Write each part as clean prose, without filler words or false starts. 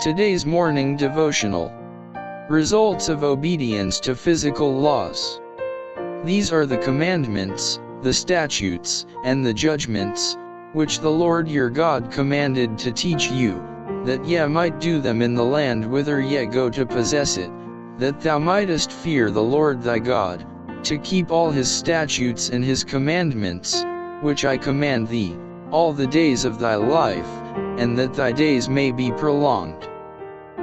Today's morning devotional. Results of obedience to physical laws. These are the commandments, the statutes, and the judgments, which the Lord your God commanded to teach you, that ye might do them in the land whither ye go to possess it, that thou mightest fear the Lord thy God, to keep all his statutes and his commandments, which I command thee, all the days of thy life, and that thy days may be prolonged.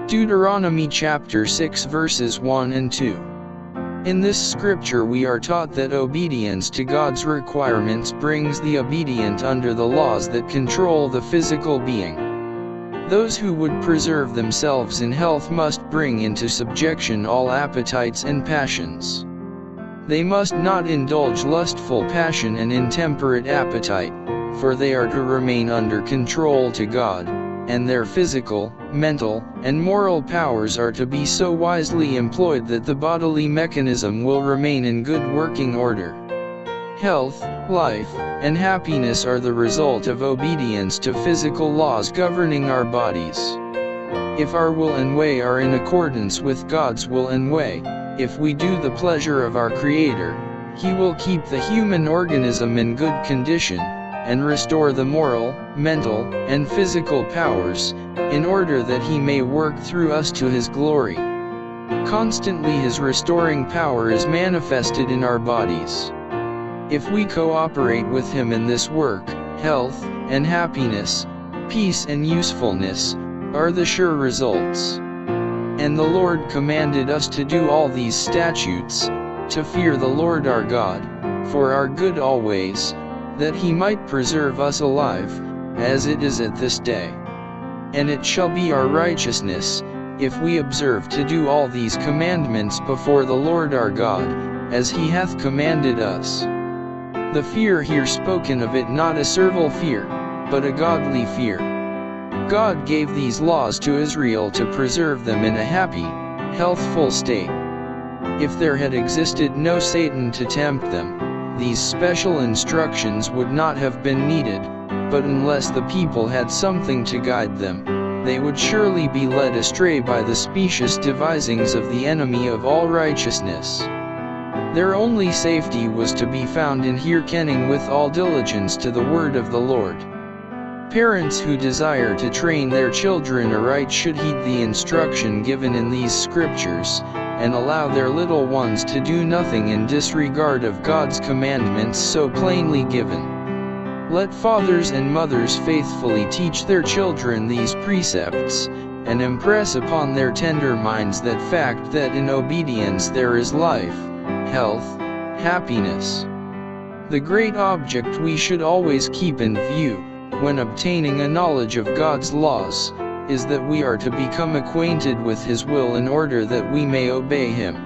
Deuteronomy chapter 6 verses 1 and 2. In this scripture we are taught that obedience to God's requirements brings the obedient under the laws that control the physical being. Those who would preserve themselves in health must bring into subjection all appetites and passions. They must not indulge lustful passion and intemperate appetite, for they are to remain under control to God, and their physical, mental, and moral powers are to be so wisely employed that the bodily mechanism will remain in good working order. Health, life, and happiness are the result of obedience to physical laws governing our bodies. If our will and way are in accordance with God's will and way, if we do the pleasure of our Creator, He will keep the human organism in good condition, and restore the moral, mental, and physical powers, in order that He may work through us to His glory. Constantly His restoring power is manifested in our bodies. If we cooperate with Him in this work, health, and happiness, peace and usefulness, are the sure results. And the Lord commanded us to do all these statutes, to fear the Lord our God, for our good always, that He might preserve us alive, as it is at this day. And it shall be our righteousness, if we observe to do all these commandments before the Lord our God, as He hath commanded us. The fear here spoken of it not a servile fear, but a godly fear. God gave these laws to Israel to preserve them in a happy, healthful state. If there had existed no Satan to tempt them, these special instructions would not have been needed, but unless the people had something to guide them, they would surely be led astray by the specious devisings of the enemy of all righteousness. Their only safety was to be found in hearkening with all diligence to the word of the Lord. Parents who desire to train their children aright should heed the instruction given in these scriptures, and allow their little ones to do nothing in disregard of God's commandments so plainly given. Let fathers and mothers faithfully teach their children these precepts, and impress upon their tender minds that fact that in obedience there is life, health, happiness. The great object we should always keep in view, when obtaining a knowledge of God's laws, is that we are to become acquainted with His will in order that we may obey Him.